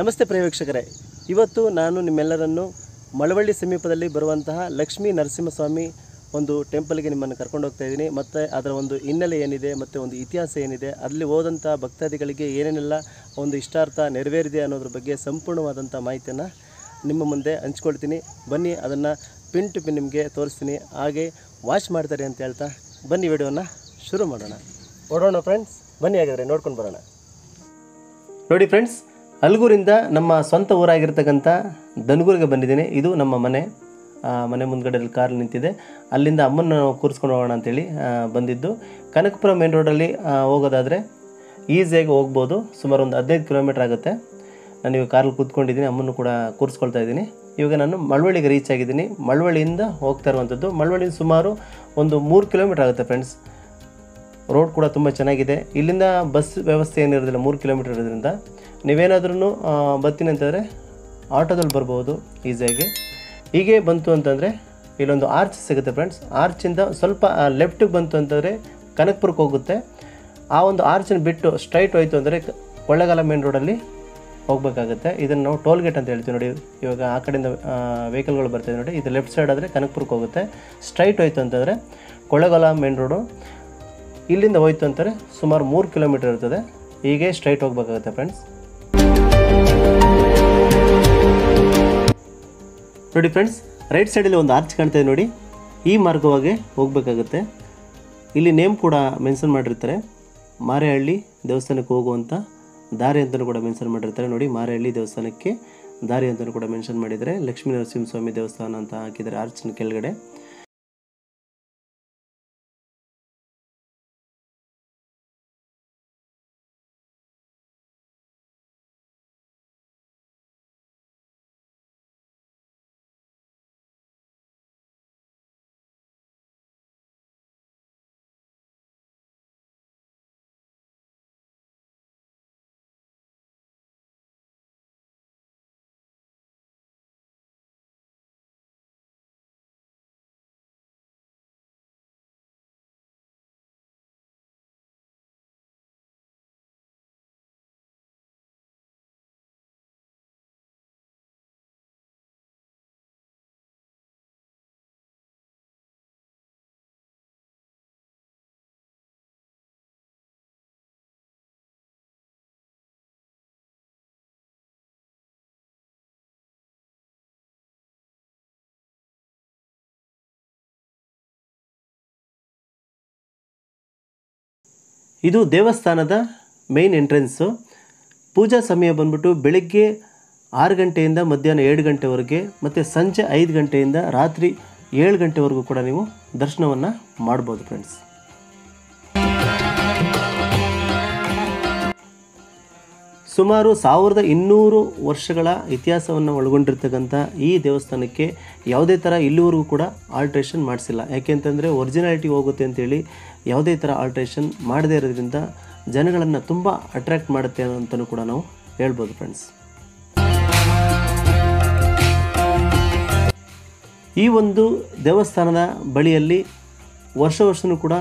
ನಮಸ್ತೆ ಪ್ರಿಯ ವೀಕ್ಷಕರೇ, ಇವತ್ತು ನಾನು ನಿಮ್ಮೆಲ್ಲರನ್ನು ಮಳವಳ್ಳಿ ಸಮೀಪದಲ್ಲಿ ಬರುವಂತಹ ಲಕ್ಷ್ಮೀ ನರಸಿಂಹಸ್ವಾಮಿ ಒಂದು ಟೆಂಪಲ್ಗೆ ನಿಮ್ಮನ್ನು ಕರ್ಕೊಂಡು ಹೋಗ್ತಾ ಇದ್ದೀನಿ. ಮತ್ತು ಅದರ ಒಂದು ಹಿನ್ನೆಲೆ ಏನಿದೆ ಮತ್ತು ಒಂದು ಇತಿಹಾಸ ಏನಿದೆ, ಅಲ್ಲಿ ಹೋದಂಥ ಭಕ್ತಾದಿಗಳಿಗೆ ಏನೇನೆಲ್ಲ ಒಂದು ಇಷ್ಟಾರ್ಥ ನೆರವೇರಿದೆ ಅನ್ನೋದ್ರ ಬಗ್ಗೆ ಸಂಪೂರ್ಣವಾದಂಥ ಮಾಹಿತಿಯನ್ನು ನಿಮ್ಮ ಮುಂದೆ ಹಂಚ್ಕೊಳ್ತೀನಿ. ಬನ್ನಿ, ಅದನ್ನು ಪಿನ್ ಟು ಪಿನ್ ನಿಮಗೆ ತೋರಿಸ್ತೀನಿ, ಹಾಗೆ ವಾಚ್ ಮಾಡ್ತಾರೆ ಅಂತ ಹೇಳ್ತಾ ಬನ್ನಿ ವಿಡಿಯೋನ ಶುರು ಮಾಡೋಣ. ಓಡೋಣ ಫ್ರೆಂಡ್ಸ್, ಬನ್ನಿ ಹಾಗಾದರೆ ನೋಡ್ಕೊಂಡು ಬರೋಣ. ನೋಡಿ ಫ್ರೆಂಡ್ಸ್, ಅಲ್ಗೂರಿಂದ ನಮ್ಮ ಸ್ವಂತ ಊರಾಗಿರ್ತಕ್ಕಂಥ ದನಗೂರಿಗೆ ಬಂದಿದ್ದೀನಿ. ಇದು ನಮ್ಮ ಮನೆ ಮುಂದ್ಗಡೆ ಕಾರ್ ನಿಂತಿದೆ. ಅಲ್ಲಿಂದ ಅಮ್ಮನ ನಾವು ಕೂರಿಸ್ಕೊಂಡು ಹೋಗೋಣ ಅಂತೇಳಿ ಬಂದಿದ್ದು. ಕನಕಪುರ ಮೇನ್ ರೋಡಲ್ಲಿ ಹೋಗೋದಾದರೆ ಈಸಿಯಾಗಿ ಹೋಗ್ಬೋದು. ಸುಮಾರು ಒಂದು 15 ಕಿಲೋಮೀಟ್ರ್ ಆಗುತ್ತೆ. ನಾನು ಇವಾಗ ಕಾರಲ್ಲಿ ಕೂತ್ಕೊಂಡಿದ್ದೀನಿ, ಅಮ್ಮನ್ನು ಕೂಡ ಕೂರಿಸ್ಕೊಳ್ತಾ ಇದ್ದೀನಿ. ಇವಾಗ ನಾನು ಮಳವಳ್ಳಿಗೆ ರೀಚ್ ಆಗಿದ್ದೀನಿ. ಮಳವಳ್ಳಿಯಿಂದ ಹೋಗ್ತಾ ಇರುವಂಥದ್ದು. ಮಳವಳ್ಳಿಯಿಂದ ಸುಮಾರು ಒಂದು 3 ಕಿಲೋಮೀಟ್ರ್ ಆಗುತ್ತೆ ಫ್ರೆಂಡ್ಸ್. ರೋಡ್ ಕೂಡ ತುಂಬ ಚೆನ್ನಾಗಿದೆ. ಇಲ್ಲಿಂದ ಬಸ್ ವ್ಯವಸ್ಥೆ ಏನಿರೋದಿಲ್ಲ, 3 ಕಿಲೋಮೀಟ್ರ್ ಇರೋದ್ರಿಂದ ನೀವೇನಾದ್ರೂ ಬರ್ತೀನಿ ಅಂತಂದರೆ ಆಟೋದಲ್ಲಿ ಬರ್ಬೋದು ಈಸಿಯಾಗಿ. ಹೀಗೆ ಬಂತು ಅಂತಂದರೆ ಇಲ್ಲೊಂದು ಆರ್ಚ್ ಸಿಗುತ್ತೆ ಫ್ರೆಂಡ್ಸ್. ಆರ್ಚಿಂದ ಸ್ವಲ್ಪ ಲೆಫ್ಟಿಗೆ ಬಂತು ಅಂತಂದರೆ ಕನಕಪುರಕ್ಕೆ ಹೋಗುತ್ತೆ. ಆ ಒಂದು ಆರ್ಚನ್ನು ಬಿಟ್ಟು ಸ್ಟ್ರೈಟ್ ಹೋಯಿತು ಅಂದರೆ ಕೊಳ್ಳೇಗಾಲ ಮೇನ್ ರೋಡಲ್ಲಿ ಹೋಗಬೇಕಾಗುತ್ತೆ. ಇದನ್ನು ನಾವು ಟೋಲ್ ಗೇಟ್ ಅಂತ ಹೇಳ್ತೀವಿ. ನೋಡಿ, ಇವಾಗ ಆ ಕಡೆಯಿಂದ ವೆಹಿಕಲ್ಗಳು ಬರ್ತಾಯಿದೆ ನೋಡಿ. ಇದು ಲೆಫ್ಟ್ ಸೈಡ್ ಆದರೆ ಕನಕಪುರಕ್ಕೆ ಹೋಗುತ್ತೆ. ಸ್ಟ್ರೈಟ್ ಹೋಯಿತು ಅಂತಂದರೆ ಕೊಳ್ಳೇಗಾಲ ಮೇನ್ ರೋಡು. ಇಲ್ಲಿಂದ ಹೋಯ್ತು ಅಂತಾರೆ ಸುಮಾರು 3 ಕಿಲೋಮೀಟ್ರ್ ಇರ್ತದೆ. ಹೀಗೆ ಸ್ಟ್ರೈಟ್ ಹೋಗಬೇಕಾಗುತ್ತೆ ಫ್ರೆಂಡ್ಸ್. ನೋಡಿ ಫ್ರೆಂಡ್ಸ್, ರೈಟ್ ಸೈಡಲ್ಲಿ ಒಂದು ಆರ್ಚ್ ಕಾಣ್ತಾ ಇದೆ ನೋಡಿ. ಈ ಮಾರ್ಗವಾಗಿ ಹೋಗಬೇಕಾಗುತ್ತೆ. ಇಲ್ಲಿ ನೇಮ್ ಕೂಡ ಮೆನ್ಷನ್ ಮಾಡಿರ್ತಾರೆ. ಮಾರೇಹಳ್ಳಿ ದೇವಸ್ಥಾನಕ್ಕೆ ಹೋಗುವಂಥ ದಾರಿ ಅಂತಲೂ ಕೂಡ ಮೆನ್ಷನ್ ಮಾಡಿರ್ತಾರೆ ನೋಡಿ. ಮಾರೇಹಳ್ಳಿ ದೇವಸ್ಥಾನಕ್ಕೆ ದಾರಿ ಅಂತಲೂ ಕೂಡ ಮೆನ್ಷನ್ ಮಾಡಿದ್ದಾರೆ. ಲಕ್ಷ್ಮೀ ನರಸಿಂಹಸ್ವಾಮಿ ದೇವಸ್ಥಾನ ಅಂತ ಹಾಕಿದ್ದಾರೆ ಆರ್ಚಿನ ಕೆಳಗಡೆ. ಇದು ದೇವಸ್ಥಾನದ ಮೇನ್ ಎಂಟ್ರೆನ್ಸು. ಪೂಜಾ ಸಮಯ ಬಂದ್ಬಿಟ್ಟು ಬೆಳಗ್ಗೆ 6 ಗಂಟೆಯಿಂದ ಮಧ್ಯಾಹ್ನ 7 ಗಂಟೆವರೆಗೆ, ಮತ್ತು ಸಂಜೆ 5 ಗಂಟೆಯಿಂದ ರಾತ್ರಿ 7 ಗಂಟೆವರೆಗೂ ಕೂಡ ನೀವು ದರ್ಶನವನ್ನು ಮಾಡ್ಬೋದು ಫ್ರೆಂಡ್ಸ್. ಸುಮಾರು 1200 ವರ್ಷಗಳ ಇತಿಹಾಸವನ್ನು ಒಳಗೊಂಡಿರ್ತಕ್ಕಂಥ ಈ ದೇವಸ್ಥಾನಕ್ಕೆ ಯಾವುದೇ ಥರ ಇಲ್ಲಿವರೆಗೂ ಕೂಡ ಆಲ್ಟ್ರೇಷನ್ ಮಾಡಿಸಿಲ್ಲ. ಯಾಕೆಂತಂದರೆ ಒರಿಜಿನಾಲಿಟಿ ಹೋಗುತ್ತೆ ಅಂತೇಳಿ ಯಾವುದೇ ಥರ ಆಲ್ಟ್ರೇಷನ್ ಮಾಡದೇ ಇರೋದ್ರಿಂದ ಜನಗಳನ್ನು ತುಂಬ ಅಟ್ರ್ಯಾಕ್ಟ್ ಮಾಡುತ್ತೆ ಅಂತಲೂ ಕೂಡ ನಾವು ಹೇಳ್ಬೋದು ಫ್ರೆಂಡ್ಸ್. ಈ ಒಂದು ದೇವಸ್ಥಾನದ ಬಳಿಯಲ್ಲಿ ವರ್ಷವೂ ಕೂಡ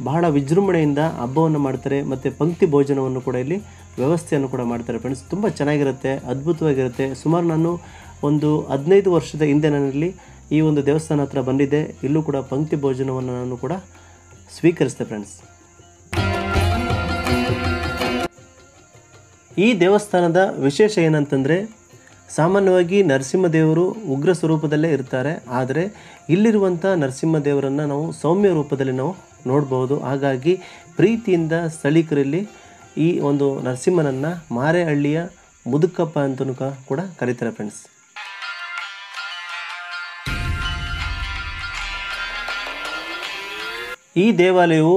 ಬಹಳ ವಿಜೃಂಭಣೆಯಿಂದ ಹಬ್ಬವನ್ನು ಮಾಡ್ತಾರೆ. ಮತ್ತು ಪಂಕ್ತಿ ಭೋಜನವನ್ನು ಕೂಡ ಇಲ್ಲಿ ವ್ಯವಸ್ಥೆಯನ್ನು ಕೂಡ ಮಾಡ್ತಾರೆ ಫ್ರೆಂಡ್ಸ್. ತುಂಬ ಚೆನ್ನಾಗಿರುತ್ತೆ, ಅದ್ಭುತವಾಗಿರುತ್ತೆ. ಸುಮಾರು ನಾನು ಒಂದು 15 ವರ್ಷದ ಹಿಂದೆ ನಾನಲ್ಲಿ ಈ ಒಂದು ದೇವಸ್ಥಾನ ಹತ್ರ ಬಂದಿದ್ದೆ. ಇಲ್ಲೂ ಕೂಡ ಪಂಕ್ತಿ ಭೋಜನವನ್ನು ನಾನು ಕೂಡ ಸ್ವೀಕರಿಸಿದೆ ಫ್ರೆಂಡ್ಸ್. ಈ ದೇವಸ್ಥಾನದ ವಿಶೇಷ ಏನಂತಂದರೆ, ಸಾಮಾನ್ಯವಾಗಿ ನರಸಿಂಹದೇವರು ಉಗ್ರ ಸ್ವರೂಪದಲ್ಲೇ ಇರ್ತಾರೆ. ಆದರೆ ಇಲ್ಲಿರುವಂಥ ನರಸಿಂಹದೇವರನ್ನು ನಾವು ಸೌಮ್ಯ ರೂಪದಲ್ಲಿ ನಾವು ನೋಡ್ಬೋದು. ಹಾಗಾಗಿ ಪ್ರೀತಿಯಿಂದ ಸ್ಥಳೀಕರಲ್ಲಿ ಈ ಒಂದು ನರಸಿಂಹನನ್ನು ಮಾರೇಹಳ್ಳಿಯ ಮುದುಕಪ್ಪ ಅಂತಲೂ ಕೂಡ ಕರೀತಾರೆ ಫ್ರೆಂಡ್ಸ್. ಈ ದೇವಾಲಯವು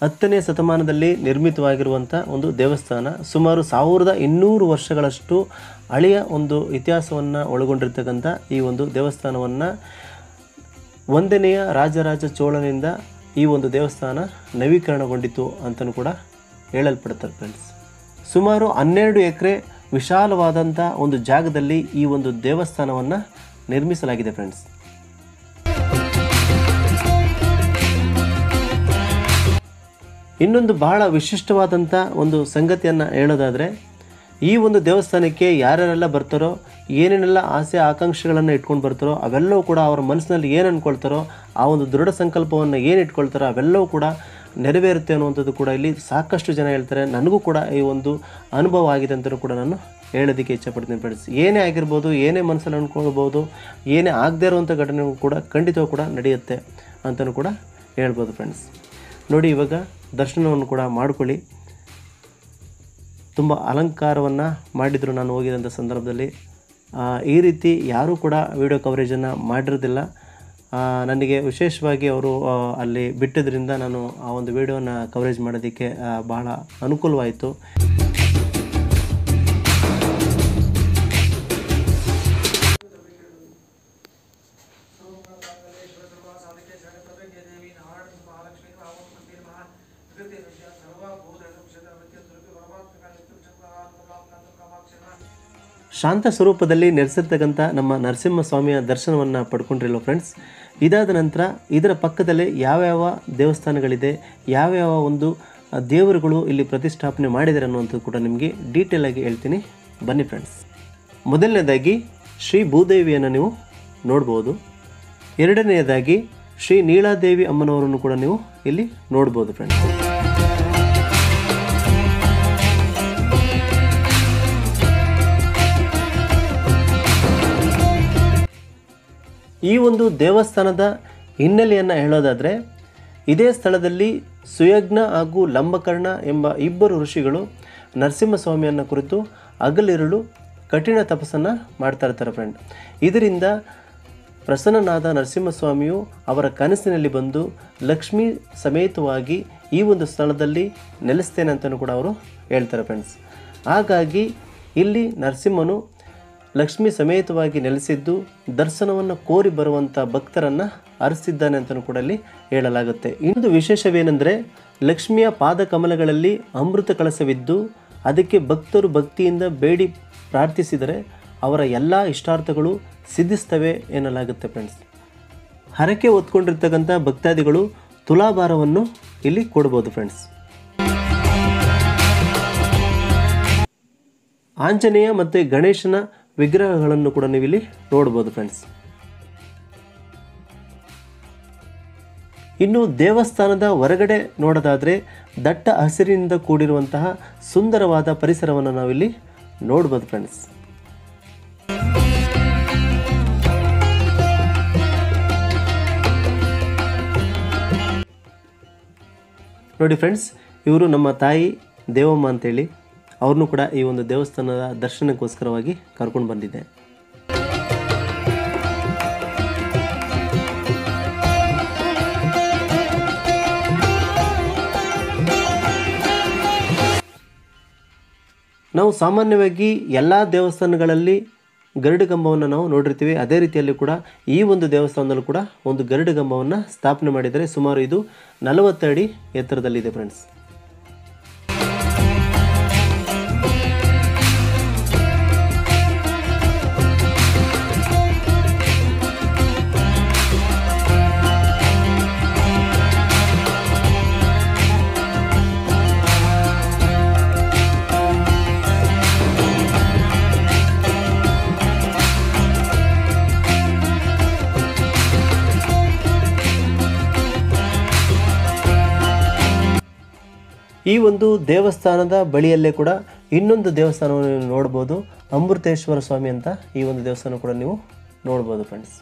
10ನೇ ಶತಮಾನದಲ್ಲಿ ನಿರ್ಮಿತವಾಗಿರುವಂಥ ಒಂದು ದೇವಸ್ಥಾನ. ಸುಮಾರು 1200 ವರ್ಷಗಳಷ್ಟು ಹಳೆಯ ಒಂದು ಇತಿಹಾಸವನ್ನು ಒಳಗೊಂಡಿರ್ತಕ್ಕಂಥ ಈ ಒಂದು ದೇವಸ್ಥಾನವನ್ನು 1ನೇ ರಾಜರಾಜ ಚೋಳನಿಂದ ಈ ಒಂದು ದೇವಸ್ಥಾನ ನವೀಕರಣಗೊಂಡಿತು ಅಂತಲೂ ಕೂಡ ಹೇಳಲ್ಪಡುತ್ತಾರೆ ಫ್ರೆಂಡ್ಸ್. ಸುಮಾರು 12 ಎಕರೆ ವಿಶಾಲವಾದಂಥ ಒಂದು ಜಾಗದಲ್ಲಿ ಈ ಒಂದು ದೇವಸ್ಥಾನವನ್ನು ನಿರ್ಮಿಸಲಾಗಿದೆ ಫ್ರೆಂಡ್ಸ್. ಇನ್ನೊಂದು ಬಹಳ ವಿಶಿಷ್ಟವಾದಂಥ ಒಂದು ಸಂಗತಿಯನ್ನು ಹೇಳೋದಾದರೆ, ಈ ಒಂದು ದೇವಸ್ಥಾನಕ್ಕೆ ಯಾರ್ಯಾರೆಲ್ಲ ಬರ್ತಾರೋ, ಏನೇನೆಲ್ಲ ಆಸೆ ಆಕಾಂಕ್ಷೆಗಳನ್ನು ಇಟ್ಕೊಂಡು ಬರ್ತಾರೋ ಅವೆಲ್ಲವೂ ಕೂಡ ಅವರ ಮನಸ್ಸಿನಲ್ಲಿ ಏನು ಅಂದ್ಕೊಳ್ತಾರೋ ಆ ಒಂದು ದೃಢ ಸಂಕಲ್ಪವನ್ನು ಏನು ಇಟ್ಕೊಳ್ತಾರೋ ಅವೆಲ್ಲವೂ ಕೂಡ ನೆರವೇರುತ್ತೆ ಅನ್ನುವಂಥದ್ದು ಕೂಡ ಇಲ್ಲಿ ಸಾಕಷ್ಟು ಜನ ಹೇಳ್ತಾರೆ. ನನಗೂ ಕೂಡ ಈ ಒಂದು ಅನುಭವ ಆಗಿದೆ ಅಂತಲೂ ಕೂಡ ನಾನು ಹೇಳೋದಕ್ಕೆ ಇಷ್ಟಪಡ್ತೀನಿ ಫ್ರೆಂಡ್ಸ್. ಏನೇ ಆಗಿರ್ಬೋದು, ಏನೇ ಮನಸ್ಸಲ್ಲಿ ಅಂದ್ಕೊಳ್ಬೋದು, ಏನೇ ಆಗದೇ ಇರುವಂಥ ಘಟನೆ ಕೂಡ ಖಂಡಿತವೂ ಕೂಡ ನಡೆಯುತ್ತೆ ಅಂತಲೂ ಕೂಡ ಹೇಳ್ಬೋದು ಫ್ರೆಂಡ್ಸ್. ನೋಡಿ, ಇವಾಗ ದರ್ಶನವನ್ನು ಕೂಡ ಮಾಡ್ಕೊಳ್ಳಿ. ತುಂಬ ಅಲಂಕಾರವನ್ನು ಮಾಡಿದರು ನಾನು ಹೋಗಿದಂಥ ಸಂದರ್ಭದಲ್ಲಿ. ಈ ರೀತಿ ಯಾರೂ ಕೂಡ ವಿಡಿಯೋ ಕವರೇಜನ್ನು ಮಾಡಿರೋದಿಲ್ಲ. ನನಗೆ ವಿಶೇಷವಾಗಿ ಅವರು ಅಲ್ಲಿ ಬಿಟ್ಟಿದ್ದರಿಂದ ನಾನು ಆ ಒಂದು ವಿಡಿಯೋನ ಕವರೇಜ್ ಮಾಡೋದಕ್ಕೆ ಬಹಳ ಅನುಕೂಲವಾಯಿತು. ಶಾಂತ ಸ್ವರೂಪದಲ್ಲಿ ನೆಲೆಸಿರ್ತಕ್ಕಂಥ ನಮ್ಮ ನರಸಿಂಹಸ್ವಾಮಿಯ ದರ್ಶನವನ್ನು ಪಡ್ಕೊಂಡಿರಲ್ಲ ಫ್ರೆಂಡ್ಸ್. ಇದಾದ ನಂತರ ಇದರ ಪಕ್ಕದಲ್ಲೇ ಯಾವ್ಯಾವ ದೇವಸ್ಥಾನಗಳಿದೆ, ಯಾವ್ಯಾವ ಒಂದು ದೇವರುಗಳು ಇಲ್ಲಿ ಪ್ರತಿಷ್ಠಾಪನೆ ಮಾಡಿದ್ದಾರೆ ಅನ್ನುವಂಥದ್ದು ಕೂಡ ನಿಮಗೆ ಡೀಟೇಲ್ ಆಗಿ ಹೇಳ್ತೀನಿ, ಬನ್ನಿ ಫ್ರೆಂಡ್ಸ್. ಮೊದಲನೇದಾಗಿ ಶ್ರೀ ಭೂದೇವಿಯನ್ನು ನೀವು ನೋಡ್ಬೋದು. ಎರಡನೆಯದಾಗಿ ಶ್ರೀ ನೀಳಾದೇವಿ ಅಮ್ಮನವರನ್ನು ಕೂಡ ನೀವು ಇಲ್ಲಿ ನೋಡ್ಬೋದು ಫ್ರೆಂಡ್ಸ್. ಈ ಒಂದು ದೇವಸ್ಥಾನದ ಹಿನ್ನೆಲೆಯನ್ನು ಹೇಳೋದಾದರೆ, ಇದೇ ಸ್ಥಳದಲ್ಲಿ ಸುಯಜ್ಞ ಹಾಗೂ ಲಂಬಕರ್ಣ ಎಂಬ ಇಬ್ಬರು ಋಷಿಗಳು ನರಸಿಂಹಸ್ವಾಮಿಯನ್ನು ಕುರಿತು ಹಗಲಿರುಳು ಕಠಿಣ ತಪಸ್ಸನ್ನು ಮಾಡ್ತಾ ಇರ್ತಾರೆ ಫ್ರೆಂಡ್. ಇದರಿಂದ ಪ್ರಸನ್ನನಾದ ನರಸಿಂಹಸ್ವಾಮಿಯು ಅವರ ಕನಸಿನಲ್ಲಿ ಬಂದು ಲಕ್ಷ್ಮೀ ಸಮೇತವಾಗಿ ಈ ಒಂದು ಸ್ಥಳದಲ್ಲಿ ನೆಲೆಸ್ತೇನೆ ಅಂತಲೂ ಕೂಡ ಅವರು ಹೇಳ್ತಾರೆ ಫ್ರೆಂಡ್ಸ್. ಹಾಗಾಗಿ ಇಲ್ಲಿ ನರಸಿಂಹನು ಲಕ್ಷ್ಮೀ ಸಮೇತವಾಗಿ ನೆಲೆಸಿದ್ದು ದರ್ಶನವನ್ನು ಕೋರಿ ಬರುವಂಥ ಭಕ್ತರನ್ನು ಹರಿಸಿದ್ದಾನೆ ಅಂತಲೂ ಕೂಡ ಅಲ್ಲಿ ಹೇಳಲಾಗುತ್ತೆ. ಇನ್ನೊಂದು ವಿಶೇಷವೇನೆಂದರೆ, ಲಕ್ಷ್ಮಿಯ ಪಾದ ಕಮಲಗಳಲ್ಲಿ ಅಮೃತ ಕಳಸವಿದ್ದು ಅದಕ್ಕೆ ಭಕ್ತರು ಭಕ್ತಿಯಿಂದ ಬೇಡಿ ಪ್ರಾರ್ಥಿಸಿದರೆ ಅವರ ಎಲ್ಲ ಇಷ್ಟಾರ್ಥಗಳು ಸಿದ್ಧಿಸ್ತವೆ ಎನ್ನಲಾಗುತ್ತೆ ಫ್ರೆಂಡ್ಸ್. ಹರಕೆ ಹೊತ್ಕೊಂಡಿರ್ತಕ್ಕಂಥ ಭಕ್ತಾದಿಗಳು ತುಲಾಭಾರವನ್ನು ಇಲ್ಲಿ ಕೊಡ್ಬೋದು ಫ್ರೆಂಡ್ಸ್. ಆಂಜನೇಯ ಮತ್ತು ಗಣೇಶನ ವಿಗ್ರಹಗಳನ್ನು ಕೂಡ ನೀವು ಇಲ್ಲಿ ನೋಡ್ಬೋದು ಫ್ರೆಂಡ್ಸ್. ಇನ್ನು ದೇವಸ್ಥಾನದ ಹೊರಗಡೆ ನೋಡೋದಾದರೆ ದಟ್ಟ ಹಸಿರಿನಿಂದ ಕೂಡಿರುವಂತಹ ಸುಂದರವಾದ ಪರಿಸರವನ್ನು ನಾವಿಲ್ಲಿ ನೋಡ್ಬೋದು ಫ್ರೆಂಡ್ಸ್. ನೋಡಿ ಫ್ರೆಂಡ್ಸ್, ಇವರು ನಮ್ಮ ತಾಯಿ ದೇವಮ್ಮ ಅಂತೇಳಿ, ಅವ್ರನ್ನೂ ಕೂಡ ಈ ಒಂದು ದೇವಸ್ಥಾನದ ದರ್ಶನಕ್ಕೋಸ್ಕರವಾಗಿ ಕರ್ಕೊಂಡು ಬಂದಿದ್ದೆ. ನಾವು ಸಾಮಾನ್ಯವಾಗಿ ಎಲ್ಲ ದೇವಸ್ಥಾನಗಳಲ್ಲಿ ಗರುಡ ಕಂಬವನ್ನು ನಾವು ನೋಡಿರ್ತೀವಿ. ಅದೇ ರೀತಿಯಲ್ಲಿ ಕೂಡ ಈ ಒಂದು ದೇವಸ್ಥಾನದಲ್ಲೂ ಕೂಡ ಒಂದು ಗರುಡ ಕಂಬವನ್ನು ಸ್ಥಾಪನೆ ಮಾಡಿದರೆ ಸುಮಾರು ಇದು 40 ಅಡಿ ಎತ್ತರದಲ್ಲಿದೆ ಫ್ರೆಂಡ್ಸ್. ಈ ಒಂದು ದೇವಸ್ಥಾನದ ಬಳಿಯಲ್ಲೇ ಕೂಡ ಇನ್ನೊಂದು ದೇವಸ್ಥಾನವನ್ನು ನೋಡ್ಬೋದು, ಅಮೃತೇಶ್ವರ ಸ್ವಾಮಿ ಅಂತ. ಈ ಒಂದು ದೇವಸ್ಥಾನ ಕೂಡ ನೀವು ನೋಡ್ಬೋದು ಫ್ರೆಂಡ್ಸ್.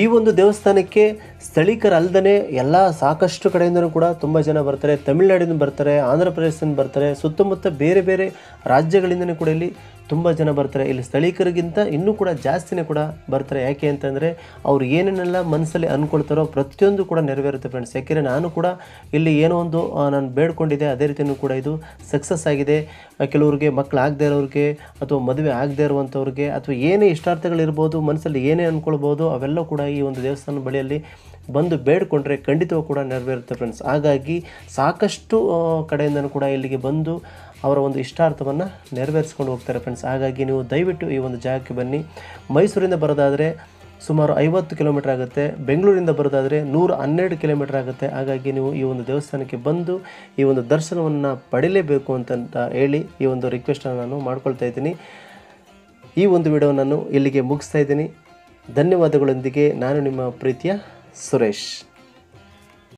ಈ ಒಂದು ದೇವಸ್ಥಾನಕ್ಕೆ ಸ್ಥಳೀಕರಲ್ಲದೇ ಎಲ್ಲ ಸಾಕಷ್ಟು ಕಡೆಯಿಂದನೂ ಕೂಡ ತುಂಬ ಜನ ಬರ್ತಾರೆ. ತಮಿಳುನಾಡಿಂದ ಬರ್ತಾರೆ, ಆಂಧ್ರ ಪ್ರದೇಶದಿಂದ ಬರ್ತಾರೆ, ಸುತ್ತಮುತ್ತ ಬೇರೆ ಬೇರೆ ರಾಜ್ಯಗಳಿಂದಲೂ ಕೂಡ ಇಲ್ಲಿ ತುಂಬ ಜನ ಬರ್ತಾರೆ. ಇಲ್ಲಿ ಸ್ಥಳೀಕರಿಗಿಂತ ಇನ್ನೂ ಕೂಡ ಜಾಸ್ತಿನೇ ಕೂಡ ಬರ್ತಾರೆ. ಯಾಕೆ ಅಂತಂದರೆ ಅವ್ರು ಏನೇನೆಲ್ಲ ಮನಸ್ಸಲ್ಲಿ ಅಂದ್ಕೊಳ್ತಾರೋ ಪ್ರತಿಯೊಂದು ಕೂಡ ನೆರವೇರುತ್ತೆ ಫ್ರೆಂಡ್ಸ್. ಯಾಕೆಂದರೆ ನಾನು ಕೂಡ ಇಲ್ಲಿ ಏನೋ ಒಂದು ನಾನು ಬೇಡ್ಕೊಂಡಿದ್ದೆ, ಅದೇ ರೀತಿಯೂ ಕೂಡ ಇದು ಸಕ್ಸಸ್ ಆಗಿದೆ. ಕೆಲವ್ರಿಗೆ ಮಕ್ಕಳಾಗದೇ ಇರೋರಿಗೆ ಅಥವಾ ಮದುವೆ ಆಗದೇ ಇರುವಂಥವ್ರಿಗೆ ಅಥವಾ ಏನೇ ಇಷ್ಟಾರ್ಥಗಳಿರ್ಬೋದು, ಮನಸ್ಸಲ್ಲಿ ಏನೇ ಅಂದ್ಕೊಳ್ಬೋದು, ಅವೆಲ್ಲ ಕೂಡ ಈ ಒಂದು ದೇವಸ್ಥಾನ ಬಳಿಯಲ್ಲಿ ಬಂದು ಬೇಡ್ಕೊಂಡ್ರೆ ಖಂಡಿತವೂ ಕೂಡ ನೆರವೇರುತ್ತೆ ಫ್ರೆಂಡ್ಸ್. ಹಾಗಾಗಿ ಸಾಕಷ್ಟು ಕಡೆಯಿಂದನೂ ಕೂಡ ಇಲ್ಲಿಗೆ ಬಂದು ಅವರ ಒಂದು ಇಷ್ಟಾರ್ಥವನ್ನು ನೆರವೇರಿಸ್ಕೊಂಡು ಹೋಗ್ತಾರೆ ಫ್ರೆಂಡ್ಸ್. ಹಾಗಾಗಿ ನೀವು ದಯವಿಟ್ಟು ಈ ಒಂದು ಜಾಗಕ್ಕೆ ಬನ್ನಿ. ಮೈಸೂರಿಂದ ಬರೋದಾದರೆ ಸುಮಾರು 50 ಕಿಲೋಮೀಟರ್ ಆಗುತ್ತೆ. ಬೆಂಗಳೂರಿಂದ ಬರೋದಾದರೆ 112 ಕಿಲೋಮೀಟರ್ ಆಗುತ್ತೆ. ಹಾಗಾಗಿ ನೀವು ಈ ಒಂದು ದೇವಸ್ಥಾನಕ್ಕೆ ಬಂದು ಈ ಒಂದು ದರ್ಶನವನ್ನು ಪಡೀಲೇಬೇಕು ಅಂತ ಹೇಳಿ ಈ ಒಂದು ರಿಕ್ವೆಸ್ಟನ್ನು ನಾನು ಮಾಡ್ಕೊಳ್ತಾ ಇದ್ದೀನಿ. ಈ ಒಂದು ವಿಡಿಯೋ ನಾನು ಇಲ್ಲಿಗೆ ಮುಗಿಸ್ತಾ ಇದ್ದೀನಿ. ಧನ್ಯವಾದಗಳೊಂದಿಗೆ ನಾನು ನಿಮ್ಮ ಪ್ರೀತಿಯ ಸುರೇಶ್.